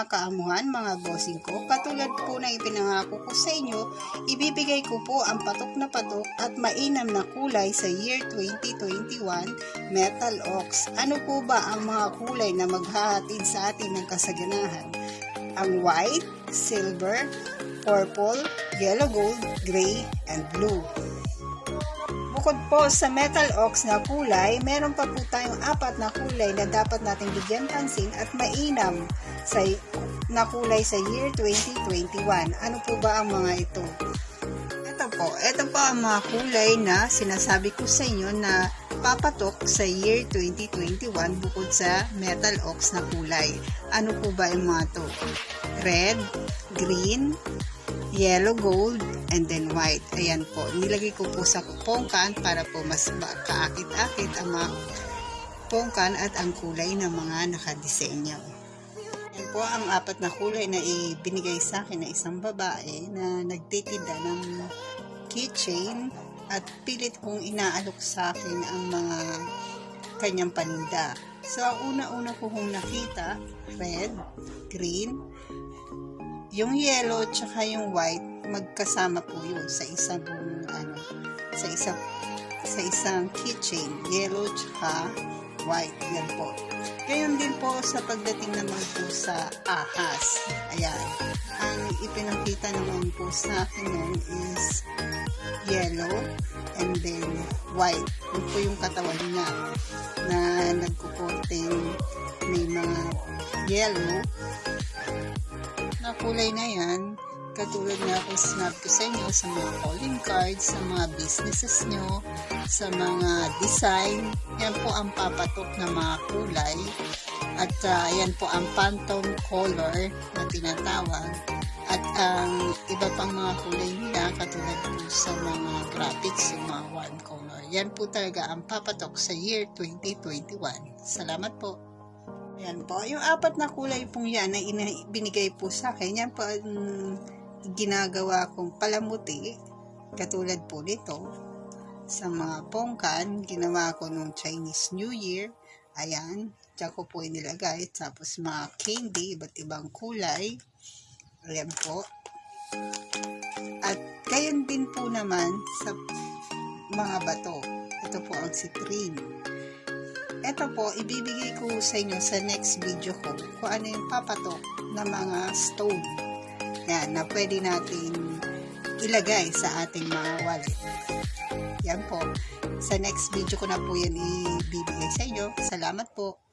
mga kaamuhan, mga bossing ko, katulad po na ipinangako ko sa inyo, ibibigay ko po ang patok na patok at mainam na kulay sa year 2021 Metal Oaks. Ano po ba ang mga kulay na maghahatid sa atin ng kasaganahan? Ang white, silver, purple, yellow gold, gray, and blue. Bukod po sa Metal Oaks na kulay, meron pa po tayong 4 na kulay na dapat nating bigyan pansin at mainam na kulay sa year 2021. Ano po ba ang mga ito? Ito po ang mga kulay na sinasabi ko sa inyo na papatok sa year 2021 bukod sa Metal Oaks na kulay. Ano po ba ang mga ito? Red, green, yellow gold, and then white. Ayan po. Nilagay ko po sa pongkan para po mas kaakit-akit ang mga pongkan at ang kulay ng mga nakadisenyo. Ayan po ang 4 na kulay na ibinigay sa akin ng isang babae na nagtitinda ng keychain at pilit kong inaalok sa akin ang mga kanyang paninda. So, una-una ko kong nakita, red, green, yung yellow tsaka yung white, magkasama po yun sa isang keychain, yellow tsaka white. Yan po. Gayon din po sa pagdating naman po sa ahas. Ayan. Ang ipinakita naman po sa akin nun is yellow and then white. Yun po yung katawan niya na nagkukorting may mga yellow na kulay na yan, katulad na ako sinabi ko sa inyo sa mga calling cards, sa mga businesses nyo, sa mga design. Yan po ang papatok na mga kulay at yan po ang phantom color na tinatawag at ang iba pang mga kulay nila katulad po sa mga graphics, yung mga one color. Yan po talaga ang papatok sa year 2021. Salamat po. Ayan po, yung 4 na kulay pong yan na binigay po sa akin, yan po ang ginagawa kong palamuti, katulad po nito, sa mga pongkan, ginawa ko nung Chinese New Year, ayan, dyan ko po inilagay, tapos mga candy, iba't ibang kulay, ayan po, at gayon din po naman sa mga bato, ito po ang citrine. Ito po, ibibigay ko sa inyo sa next video ko kung ano yung papatok na mga stone yan, na pwede natin ilagay sa ating mga wallet. Yan po. Sa next video ko na po yan ibibigay sa inyo. Salamat po.